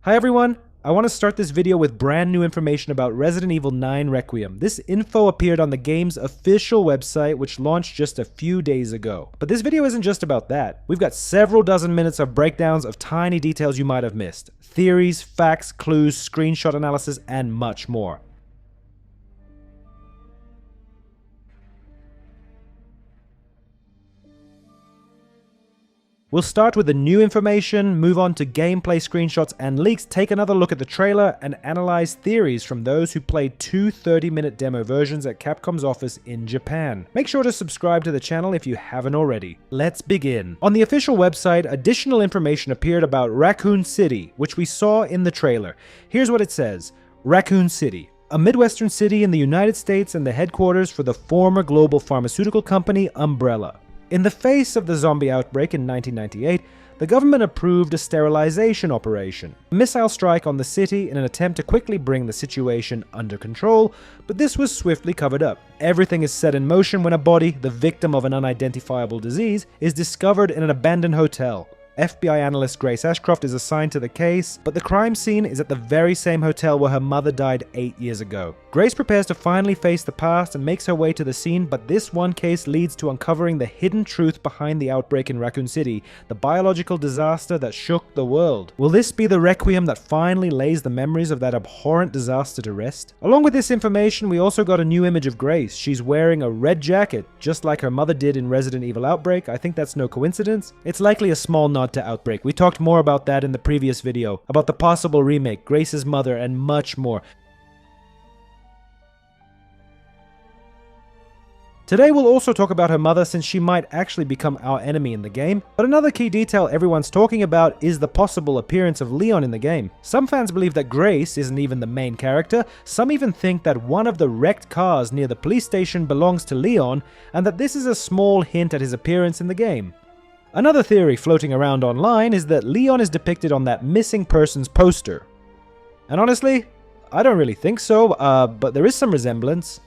Hi everyone, I want to start this video with brand new information about Resident Evil 9 Requiem. This info appeared on the game's official website, which launched just a few days ago. But this video isn't just about that. We've got several dozen minutes of breakdowns of tiny details you might have missed. Theories, facts, clues, screenshot analysis, and much more. We'll start with the new information, move on to gameplay screenshots and leaks, take another look at the trailer, and analyze theories from those who played two 30-minute demo versions at Capcom's office in Japan. Make sure to subscribe to the channel if you haven't already. Let's begin. On the official website, additional information appeared about Raccoon City, which we saw in the trailer. Here's what it says. Raccoon City, a Midwestern city in the United States and the headquarters for the former global pharmaceutical company Umbrella. In the face of the zombie outbreak in 1998, the government approved a sterilization operation, a missile strike on the city in an attempt to quickly bring the situation under control, but this was swiftly covered up. Everything is set in motion when a body, the victim of an unidentifiable disease, is discovered in an abandoned hotel. FBI analyst Grace Ashcroft is assigned to the case, but the crime scene is at the very same hotel where her mother died 8 years ago. Grace prepares to finally face the past and makes her way to the scene, but this one case leads to uncovering the hidden truth behind the outbreak in Raccoon City, the biological disaster that shook the world. Will this be the Requiem that finally lays the memories of that abhorrent disaster to rest? Along with this information, we also got a new image of Grace. She's wearing a red jacket, just like her mother did in Resident Evil Outbreak. I think that's no coincidence. It's likely a small nod to Outbreak. We talked more about that in the previous video, about the possible remake, Grace's mother, and much more. Today we'll also talk about her mother, since she might actually become our enemy in the game. But another key detail everyone's talking about is the possible appearance of Leon in the game. Some fans believe that Grace isn't even the main character. Some even think that one of the wrecked cars near the police station belongs to Leon, and that this is a small hint at his appearance in the game. Another theory floating around online is that Leon is depicted on that missing persons poster. And honestly, I don't really think so, but there is some resemblance.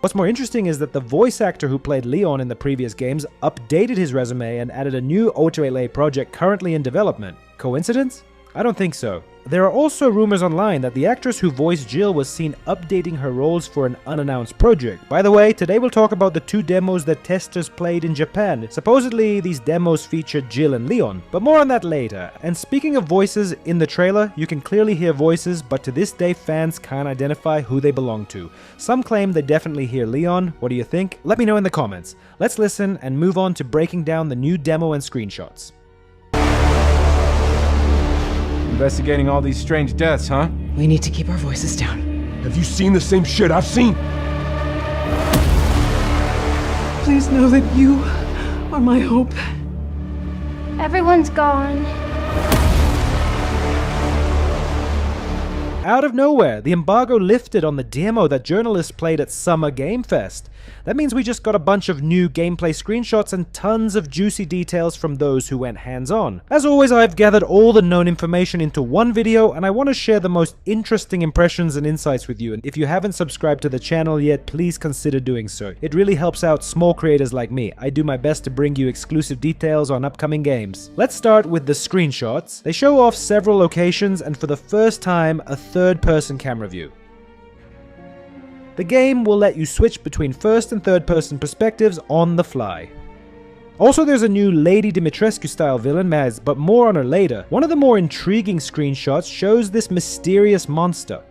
What's more interesting is that the voice actor who played Leon in the previous games updated his resume and added a new O2LA project currently in development. Coincidence? I don't think so. There are also rumors online that the actress who voiced Jill was seen updating her roles for an unannounced project. By the way, today we'll talk about the two demos that testers played in Japan. Supposedly, these demos featured Jill and Leon, but more on that later. And speaking of voices, in the trailer, you can clearly hear voices, but to this day fans can't identify who they belong to. Some claim they definitely hear Leon. What do you think? Let me know in the comments. Let's listen and move on to breaking down the new demo and screenshots. Investigating all these strange deaths, huh? We need to keep our voices down. Have you seen the same shit I've seen? Please know that you are my hope. Everyone's gone. Out of nowhere, the embargo lifted on the demo that journalists played at Summer Game Fest. That means we just got a bunch of new gameplay screenshots and tons of juicy details from those who went hands-on. As always, I've gathered all the known information into one video, and I want to share the most interesting impressions and insights with you. And if you haven't subscribed to the channel yet, please consider doing so. It really helps out small creators like me. I do my best to bring you exclusive details on upcoming games. Let's start with the screenshots. They show off several locations, and for the first time, a third-person camera view. The game will let you switch between first and third-person perspectives on the fly. Also, there's a new Lady Dimitrescu-style villain, Maz, but more on her later. One of the more intriguing screenshots shows this mysterious monster.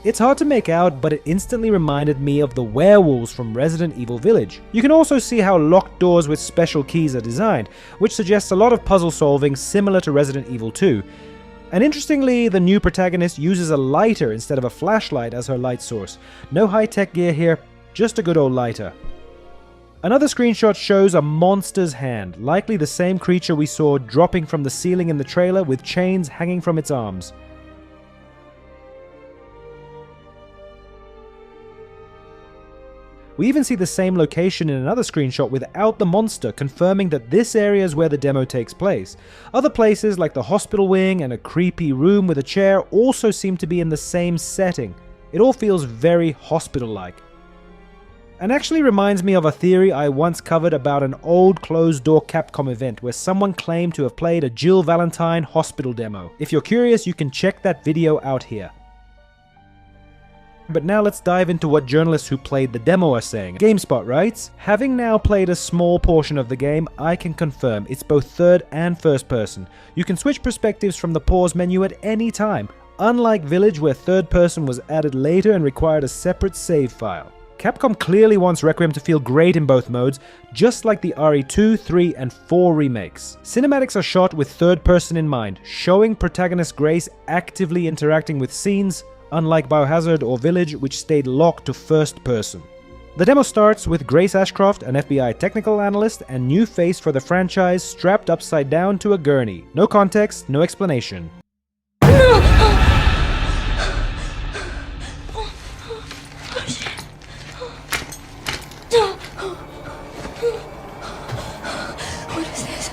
It's hard to make out, but it instantly reminded me of the werewolves from Resident Evil Village. You can also see how locked doors with special keys are designed, which suggests a lot of puzzle solving similar to Resident Evil 2. And interestingly, the new protagonist uses a lighter instead of a flashlight as her light source. No high-tech gear here, just a good old lighter. Another screenshot shows a monster's hand, likely the same creature we saw dropping from the ceiling in the trailer with chains hanging from its arms. We even see the same location in another screenshot without the monster, confirming that this area is where the demo takes place. Other places like the hospital wing and a creepy room with a chair also seem to be in the same setting. It all feels very hospital-like. And actually reminds me of a theory I once covered about an old closed-door Capcom event where someone claimed to have played a Jill Valentine hospital demo. If you're curious, you can check that video out here. But now let's dive into what journalists who played the demo are saying. GameSpot writes, having now played a small portion of the game, I can confirm it's both third and first person. You can switch perspectives from the pause menu at any time, unlike Village where third person was added later and required a separate save file. Capcom clearly wants Requiem to feel great in both modes, just like the RE2, 3, and 4 remakes. Cinematics are shot with third person in mind, showing protagonist Grace actively interacting with scenes, unlike Biohazard or Village, which stayed locked to first person. The demo starts with Grace Ashcroft, an FBI technical analyst and new face for the franchise, strapped upside down to a gurney. No context, no explanation. What is this?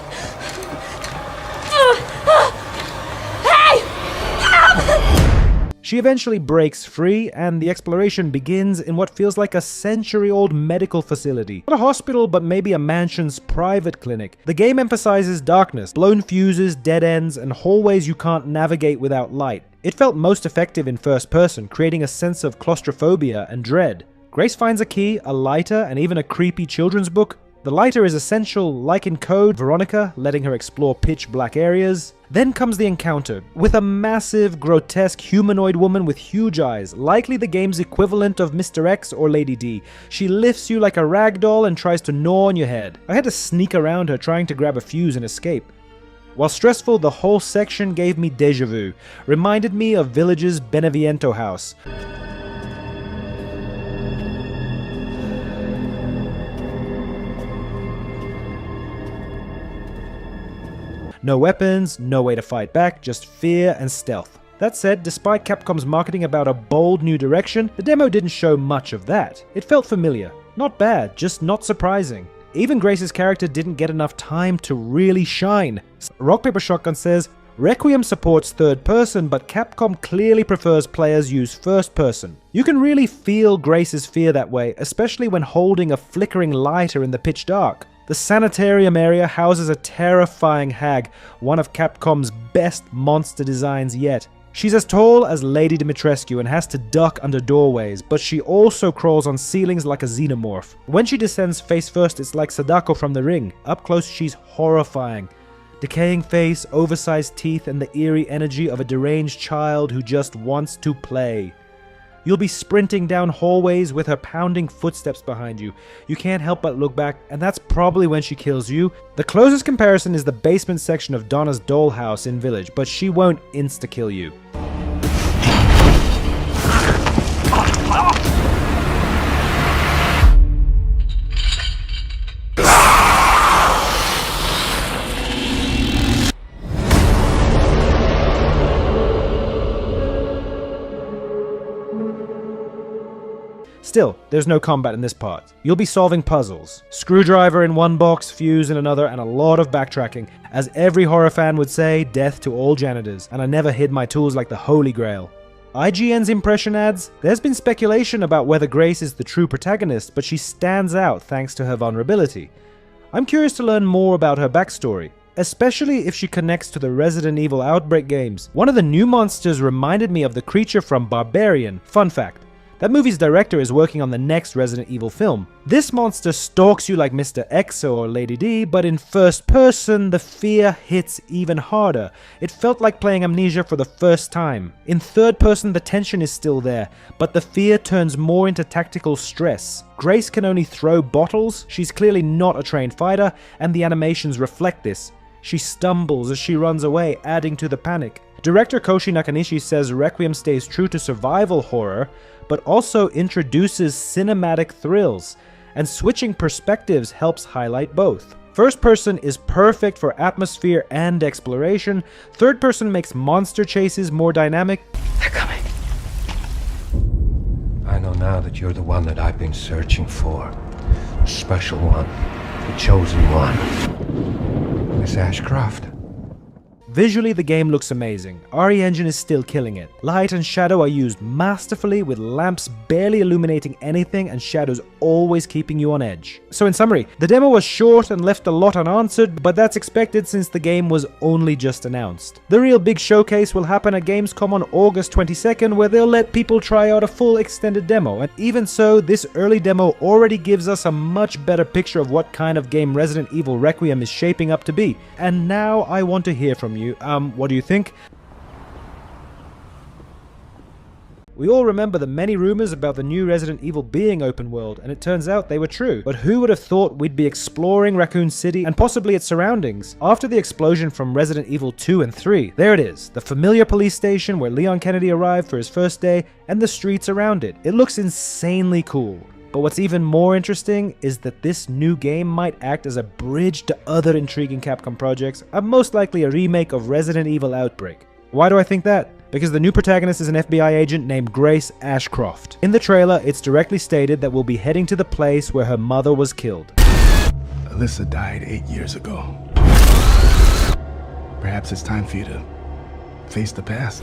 She eventually breaks free, and the exploration begins in what feels like a century-old medical facility. Not a hospital, but maybe a mansion's private clinic. The game emphasizes darkness, blown fuses, dead ends, and hallways you can't navigate without light. It felt most effective in first person, creating a sense of claustrophobia and dread. Grace finds a key, a lighter, and even a creepy children's book. The lighter is essential, like in Code Veronica, letting her explore pitch black areas. Then comes the encounter, with a massive, grotesque humanoid woman with huge eyes, likely the game's equivalent of Mr. X or Lady D. She lifts you like a rag doll and tries to gnaw on your head. I had to sneak around her trying to grab a fuse and escape. While stressful, the whole section gave me deja vu, reminded me of Village's Beneviento house. No weapons, no way to fight back, just fear and stealth. That said, despite Capcom's marketing about a bold new direction, the demo didn't show much of that. It felt familiar. Not bad, just not surprising. Even Grace's character didn't get enough time to really shine. Rock Paper Shotgun says, Requiem supports third person, but Capcom clearly prefers players use first person. You can really feel Grace's fear that way, especially when holding a flickering lighter in the pitch dark. The sanitarium area houses a terrifying hag, one of Capcom's best monster designs yet. She's as tall as Lady Dimitrescu and has to duck under doorways, but she also crawls on ceilings like a xenomorph. When she descends face first, it's like Sadako from The Ring. Up close, she's horrifying. Decaying face, oversized teeth, and the eerie energy of a deranged child who just wants to play. You'll be sprinting down hallways with her pounding footsteps behind you. You can't help but look back, and that's probably when she kills you. The closest comparison is the basement section of Donna's dollhouse in Village, but she won't insta-kill you. Still, there's no combat in this part. You'll be solving puzzles. Screwdriver in one box, fuse in another, and a lot of backtracking. As every horror fan would say, death to all janitors, and I never hid my tools like the Holy Grail. IGN's impression adds, there's been speculation about whether Grace is the true protagonist, but she stands out thanks to her vulnerability. I'm curious to learn more about her backstory, especially if she connects to the Resident Evil Outbreak games. One of the new monsters reminded me of the creature from Barbarian. Fun fact. That movie's director is working on the next Resident Evil film. This monster stalks you like Mr. X or Lady D, but in first person, the fear hits even harder. It felt like playing Amnesia for the first time. In third person, the tension is still there, but the fear turns more into tactical stress. Grace can only throw bottles, she's clearly not a trained fighter, and the animations reflect this. She stumbles as she runs away, adding to the panic. Director Koshi Nakanishi says Requiem stays true to survival horror, but also introduces cinematic thrills, and switching perspectives helps highlight both. First person is perfect for atmosphere and exploration. Third person makes monster chases more dynamic. They're coming. I know now that you're the one that I've been searching for. The special one. The chosen one. Miss Ashcroft. Visually, the game looks amazing. RE Engine is still killing it. Light and shadow are used masterfully, with lamps barely illuminating anything and shadows always keeping you on edge. So in summary, the demo was short and left a lot unanswered, but that's expected since the game was only just announced. The real big showcase will happen at Gamescom on August 22nd, where they'll let people try out a full extended demo, and even so, this early demo already gives us a much better picture of what kind of game Resident Evil Requiem is shaping up to be. And now I want to hear from you. What do you think? We all remember the many rumors about the new Resident Evil being open world, and it turns out they were true. But who would have thought we'd be exploring Raccoon City and possibly its surroundings after the explosion from Resident Evil 2 and 3? There it is, the familiar police station where Leon Kennedy arrived for his first day, and the streets around it. It looks insanely cool. But what's even more interesting is that this new game might act as a bridge to other intriguing Capcom projects, and most likely a remake of Resident Evil Outbreak. Why do I think that? Because the new protagonist is an FBI agent named Grace Ashcroft. In the trailer, it's directly stated that we'll be heading to the place where her mother was killed. Alyssa died 8 years ago. Perhaps it's time for you to face the past.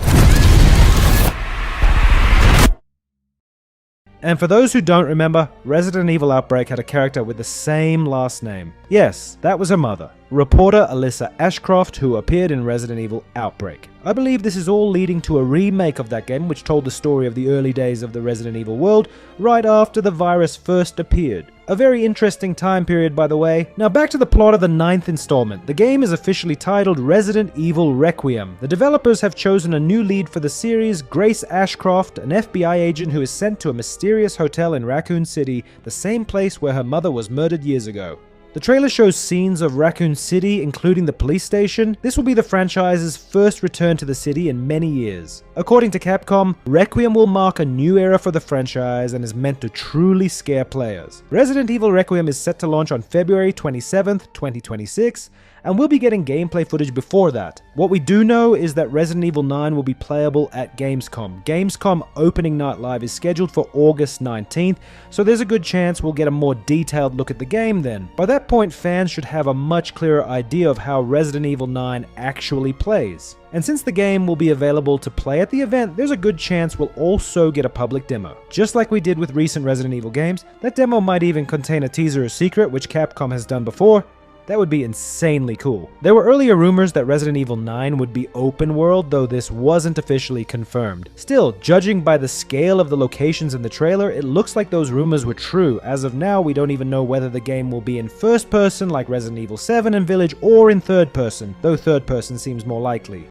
And for those who don't remember, Resident Evil Outbreak had a character with the same last name. Yes, that was her mother, reporter Alyssa Ashcroft, who appeared in Resident Evil Outbreak. I believe this is all leading to a remake of that game, which told the story of the early days of the Resident Evil world, right after the virus first appeared. A very interesting time period, by the way. Now back to the plot of the 9th installment. The game is officially titled Resident Evil Requiem. The developers have chosen a new lead for the series, Grace Ashcroft, an FBI agent who is sent to a mysterious hotel in Raccoon City, the same place where her mother was murdered years ago. The trailer shows scenes of Raccoon City, including the police station. This will be the franchise's first return to the city in many years. According to Capcom, Requiem will mark a new era for the franchise and is meant to truly scare players. Resident Evil Requiem is set to launch on February 27th, 2026, and we'll be getting gameplay footage before that. What we do know is that Resident Evil 9 will be playable at Gamescom. Gamescom opening night live is scheduled for August 19th, so there's a good chance we'll get a more detailed look at the game then. By that point, fans should have a much clearer idea of how Resident Evil 9 actually plays. And since the game will be available to play at the event, there's a good chance we'll also get a public demo. Just like we did with recent Resident Evil games, that demo might even contain a teaser or secret, which Capcom has done before. That would be insanely cool. There were earlier rumors that Resident Evil 9 would be open world, though this wasn't officially confirmed. Still, judging by the scale of the locations in the trailer, it looks like those rumors were true. As of now, we don't even know whether the game will be in first person like Resident Evil 7 and Village, or in third person, though third person seems more likely.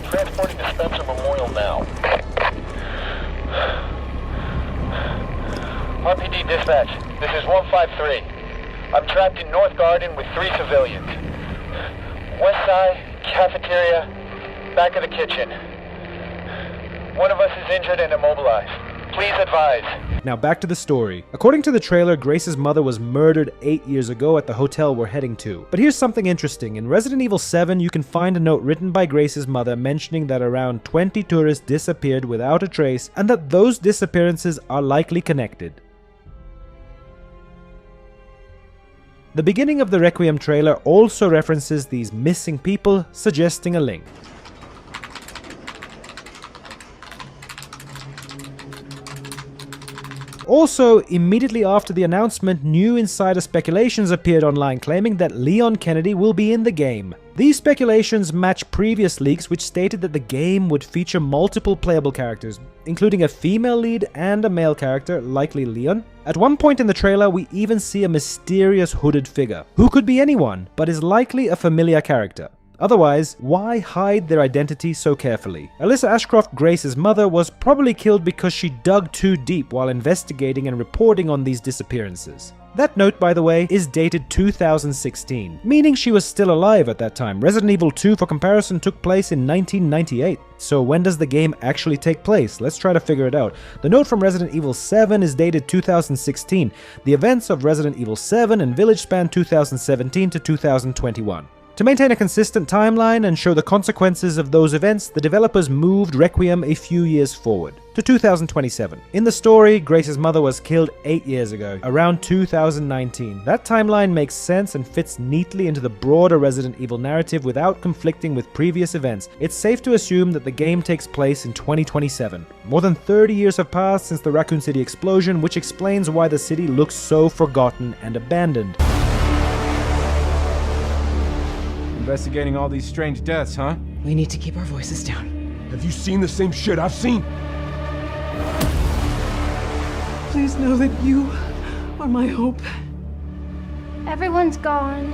Transporting to Spencer Memorial now. RPD dispatch, this is 153. I'm trapped in North Garden with 3 civilians. West side, cafeteria, back of the kitchen. One of us is injured and immobilized. Please advise. Now back to the story. According to the trailer, Grace's mother was murdered 8 years ago at the hotel we're heading to. But here's something interesting. In Resident Evil 7, you can find a note written by Grace's mother mentioning that around 20 tourists disappeared without a trace, and that those disappearances are likely connected. The beginning of the Requiem trailer also references these missing people, suggesting a link. Also, immediately after the announcement, new insider speculations appeared online claiming that Leon Kennedy will be in the game. These speculations match previous leaks which stated that the game would feature multiple playable characters, including a female lead and a male character, likely Leon. At one point in the trailer, we even see a mysterious hooded figure, who could be anyone, but is likely a familiar character. Otherwise, why hide their identity so carefully? Alyssa Ashcroft, Grace's mother, was probably killed because she dug too deep while investigating and reporting on these disappearances. That note, by the way, is dated 2016, meaning she was still alive at that time. Resident Evil 2, for comparison, took place in 1998. So when does the game actually take place? Let's try to figure it out. The note from Resident Evil 7 is dated 2016. The events of Resident Evil 7 and Village span 2017 to 2021. To maintain a consistent timeline and show the consequences of those events, the developers moved Requiem a few years forward, to 2027. In the story, Grace's mother was killed 8 years ago, around 2019. That timeline makes sense and fits neatly into the broader Resident Evil narrative without conflicting with previous events. It's safe to assume that the game takes place in 2027. More than 30 years have passed since the Raccoon City explosion, which explains why the city looks so forgotten and abandoned. Investigating all these strange deaths, huh? We need to keep our voices down. Have you seen the same shit I've seen? Please know that you are my hope. Everyone's gone.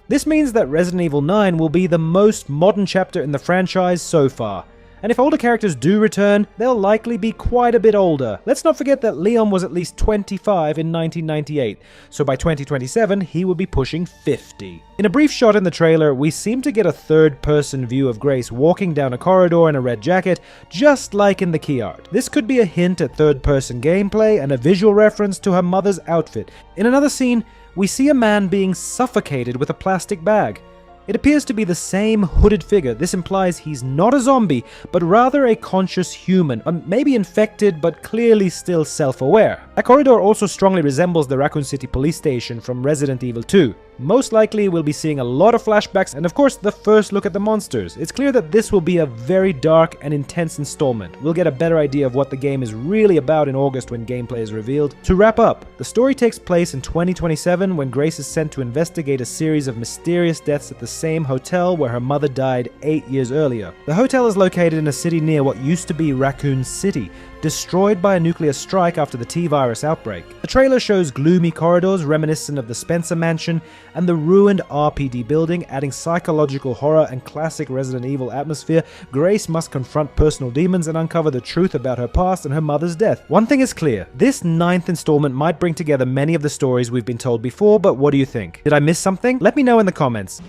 This means that Resident Evil 9 will be the most modern chapter in the franchise so far. And if older characters do return, they'll likely be quite a bit older. Let's not forget that Leon was at least 25 in 1998, so by 2027 he will be pushing 50. In a brief shot in the trailer, we seem to get a third-person view of Grace walking down a corridor in a red jacket, just like in the key art. This could be a hint at third-person gameplay and a visual reference to her mother's outfit. In another scene, we see a man being suffocated with a plastic bag. It appears to be the same hooded figure. This implies he's not a zombie, but rather a conscious human, maybe infected, but clearly still self-aware. That corridor also strongly resembles the Raccoon City police station from Resident Evil 2. Most likely we'll be seeing a lot of flashbacks and of course the first look at the monsters. It's clear that this will be a very dark and intense installment. We'll get a better idea of what the game is really about in August when gameplay is revealed. To wrap up, the story takes place in 2027 when Grace is sent to investigate a series of mysterious deaths at the same hotel where her mother died 8 years earlier. The hotel is located in a city near what used to be Raccoon City, destroyed by a nuclear strike after the T-virus outbreak. The trailer shows gloomy corridors reminiscent of the Spencer Mansion and the ruined RPD building, adding psychological horror and classic Resident Evil atmosphere. Grace must confront personal demons and uncover the truth about her past and her mother's death. One thing is clear, this 9th installment might bring together many of the stories we've been told before, but what do you think? Did I miss something? Let me know in the comments.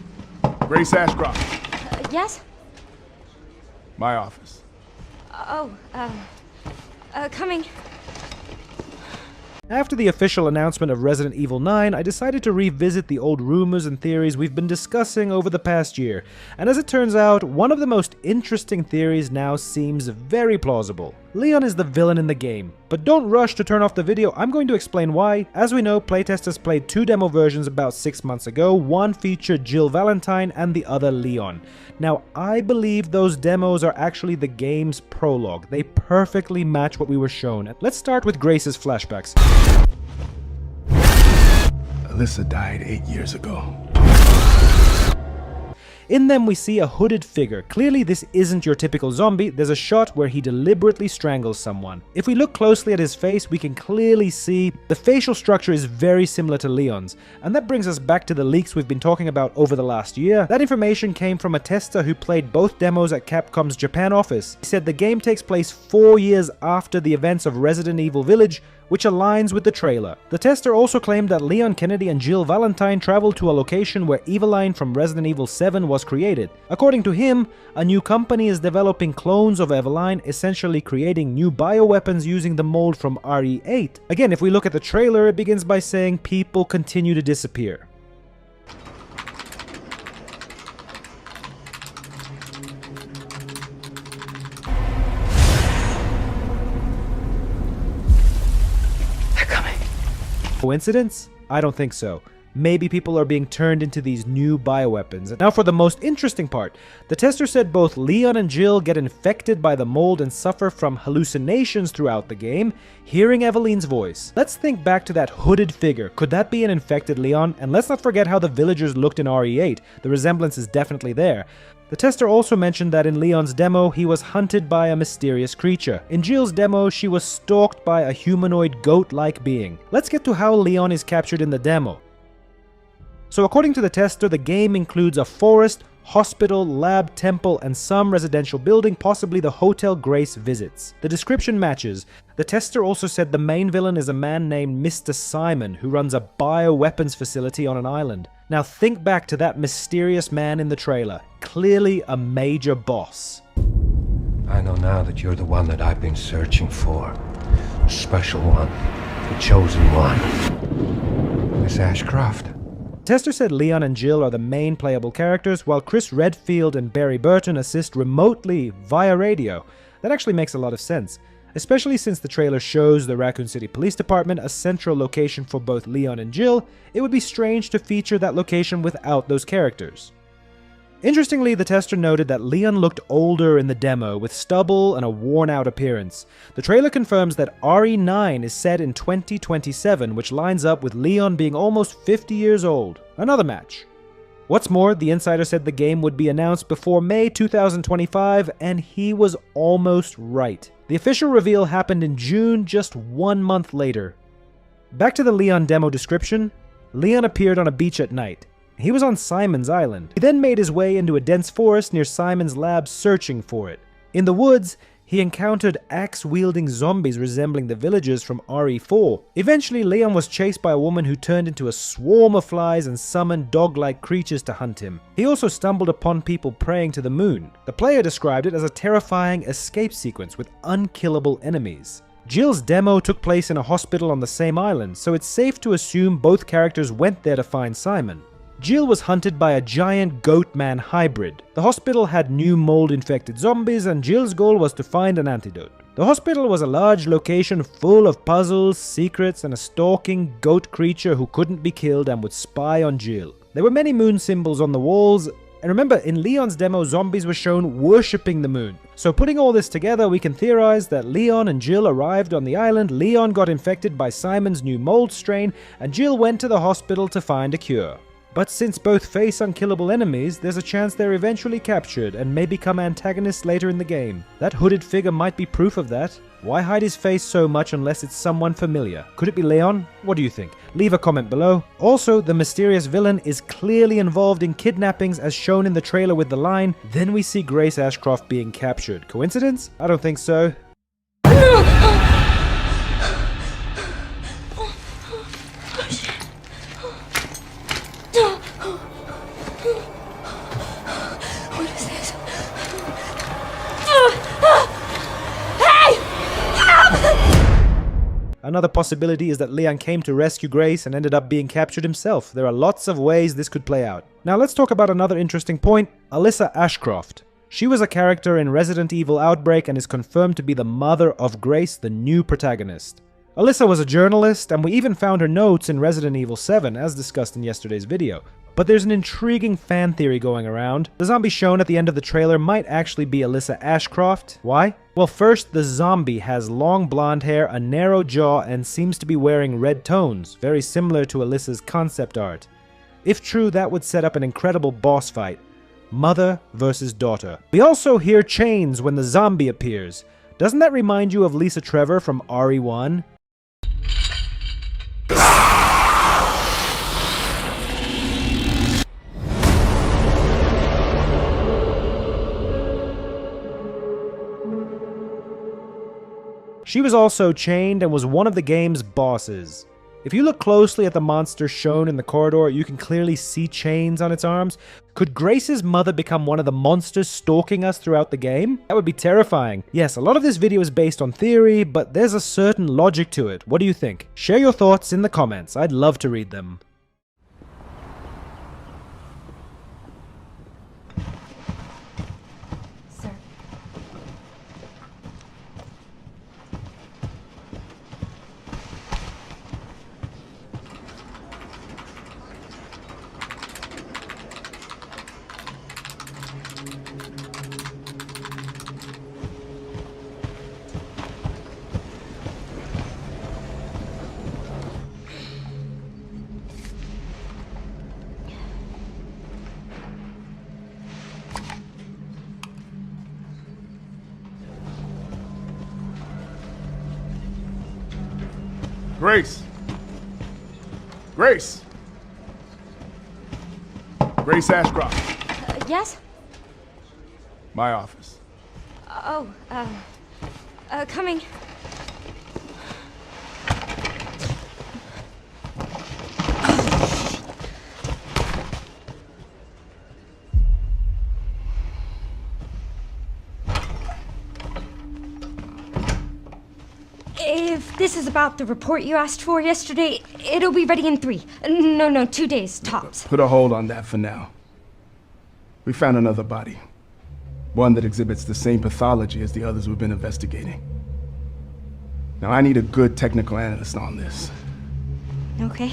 Grace Ashcroft, Yes? my office. Coming. After the official announcement of Resident Evil 9, I decided to revisit the old rumors and theories we've been discussing over the past year, and as it turns out, one of the most interesting theories now seems very plausible. Leon is the villain in the game, but don't rush to turn off the video, I'm going to explain why. As we know, playtesters played 2 demo versions about 6 months ago, one featured Jill Valentine and the other Leon. Now, I believe those demos are actually the game's prologue. They perfectly match what we were shown. Let's start with Grace's flashbacks. Alyssa died 8 years ago. In them we see a hooded figure. Clearly this isn't your typical zombie, there's a shot where he deliberately strangles someone. If we look closely at his face, we can clearly see the facial structure is very similar to Leon's. And that brings us back to the leaks we've been talking about over the last year. That information came from a tester who played both demos at Capcom's Japan office. He said the game takes place 4 years after the events of Resident Evil Village, which aligns with the trailer. The tester also claimed that Leon Kennedy and Jill Valentine traveled to a location where Eveline from Resident Evil 7 was created. According to him, a new company is developing clones of Eveline, essentially creating new bioweapons using the mold from RE8. Again, if we look at the trailer, it begins by saying people continue to disappear. Coincidence? I don't think so. Maybe people are being turned into these new bioweapons. Now for the most interesting part. The tester said both Leon and Jill get infected by the mold and suffer from hallucinations throughout the game, hearing Eveline's voice. Let's think back to that hooded figure. Could that be an infected Leon? And let's not forget how the villagers looked in RE8. The resemblance is definitely there. The tester also mentioned that in Leon's demo, he was hunted by a mysterious creature. In Jill's demo, she was stalked by a humanoid goat-like being. Let's get to how Leon is captured in the demo. So according to the tester, the game includes a forest, hospital, lab, temple, and some residential building, possibly the hotel Grace visits. The description matches. The tester also said the main villain is a man named Mr. Simon, who runs a bioweapons facility on an island. Now think back to that mysterious man in the trailer. Clearly a major boss. I know now that you're the one that I've been searching for. The special one. The chosen one. Miss Ashcroft? Tester said Leon and Jill are the main playable characters, while Chris Redfield and Barry Burton assist remotely via radio. That actually makes a lot of sense, especially since the trailer shows the Raccoon City Police Department a central location for both Leon and Jill. It would be strange to feature that location without those characters. Interestingly, the tester noted that Leon looked older in the demo, with stubble and a worn-out appearance. The trailer confirms that RE9 is set in 2027, which lines up with Leon being almost 50 years old. Another match. What's more, the insider said the game would be announced before May 2025, and he was almost right. The official reveal happened in June, just 1 month later. Back to the Leon demo description. Leon appeared on a beach at night. He was on Simon's Island. He then made his way into a dense forest near Simon's lab searching for it. In the woods, he encountered axe-wielding zombies resembling the villagers from RE4. Eventually, Leon was chased by a woman who turned into a swarm of flies and summoned dog-like creatures to hunt him. He also stumbled upon people praying to the moon. The player described it as a terrifying escape sequence with unkillable enemies. Jill's demo took place in a hospital on the same island, so it's safe to assume both characters went there to find Simon. Jill was hunted by a giant goat-man hybrid. The hospital had new mold-infected zombies, and Jill's goal was to find an antidote. The hospital was a large location full of puzzles, secrets, and a stalking goat creature who couldn't be killed and would spy on Jill. There were many moon symbols on the walls, and remember, in Leon's demo, zombies were shown worshipping the moon. So putting all this together, we can theorize that Leon and Jill arrived on the island, Leon got infected by Simon's new mold strain, and Jill went to the hospital to find a cure. But since both face unkillable enemies, there's a chance they're eventually captured and may become antagonists later in the game. That hooded figure might be proof of that. Why hide his face so much unless it's someone familiar? Could it be Leon? What do you think? Leave a comment below. Also, the mysterious villain is clearly involved in kidnappings as shown in the trailer with the line, "Then we see Grace Ashcroft being captured." Coincidence? I don't think so. Another possibility is that Leon came to rescue Grace and ended up being captured himself. There are lots of ways this could play out. Now let's talk about another interesting point, Alyssa Ashcroft. She was a character in Resident Evil Outbreak and is confirmed to be the mother of Grace, the new protagonist. Alyssa was a journalist, and we even found her notes in Resident Evil 7, as discussed in yesterday's video. But there's an intriguing fan theory going around. The zombie shown at the end of the trailer might actually be Alyssa Ashcroft. Why? Well, first, the zombie has long blonde hair, a narrow jaw, and seems to be wearing red tones, very similar to Alyssa's concept art. If true, that would set up an incredible boss fight. Mother versus daughter. We also hear chains when the zombie appears. Doesn't that remind you of Lisa Trevor from RE1? She was also chained and was one of the game's bosses. If you look closely at the monster shown in the corridor, you can clearly see chains on its arms. Could Grace's mother become one of the monsters stalking us throughout the game? That would be terrifying. Yes, a lot of this video is based on theory, but there's a certain logic to it. What do you think? Share your thoughts in the comments. I'd love to read them. Grace! Grace! Grace Ashcroft. Yes? My office. Oh, coming. If this is about the report you asked for yesterday, it'll be ready in 3. No, 2 days, tops. Put a hold on that for now. We found another body. One that exhibits the same pathology as the others we've been investigating. Now, I need a good technical analyst on this. Okay.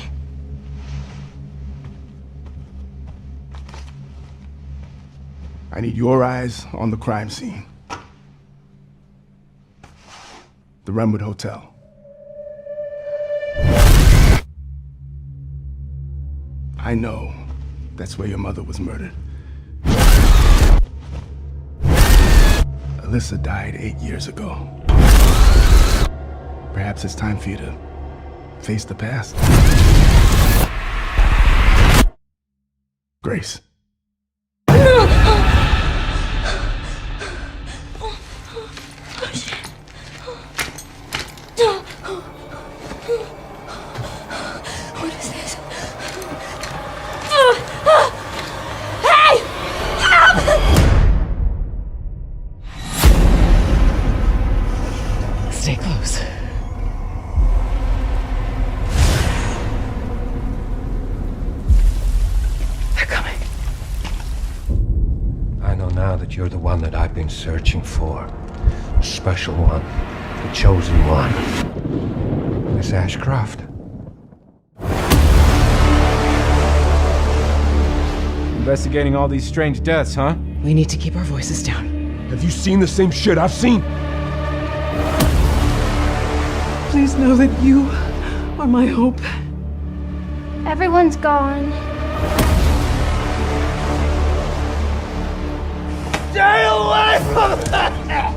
I need your eyes on the crime scene. The Renwood Hotel. I know that's where your mother was murdered. Alyssa died 8 years ago. Perhaps it's time for you to face the past. Grace. What is this? Stay close. They're coming. I know now that you're the one that I've been searching for. The special one. The chosen one. Miss Ashcroft. Investigating all these strange deaths, huh? We need to keep our voices down. Have you seen the same shit I've seen? Please know that you are my hope. Everyone's gone. Stay away from that!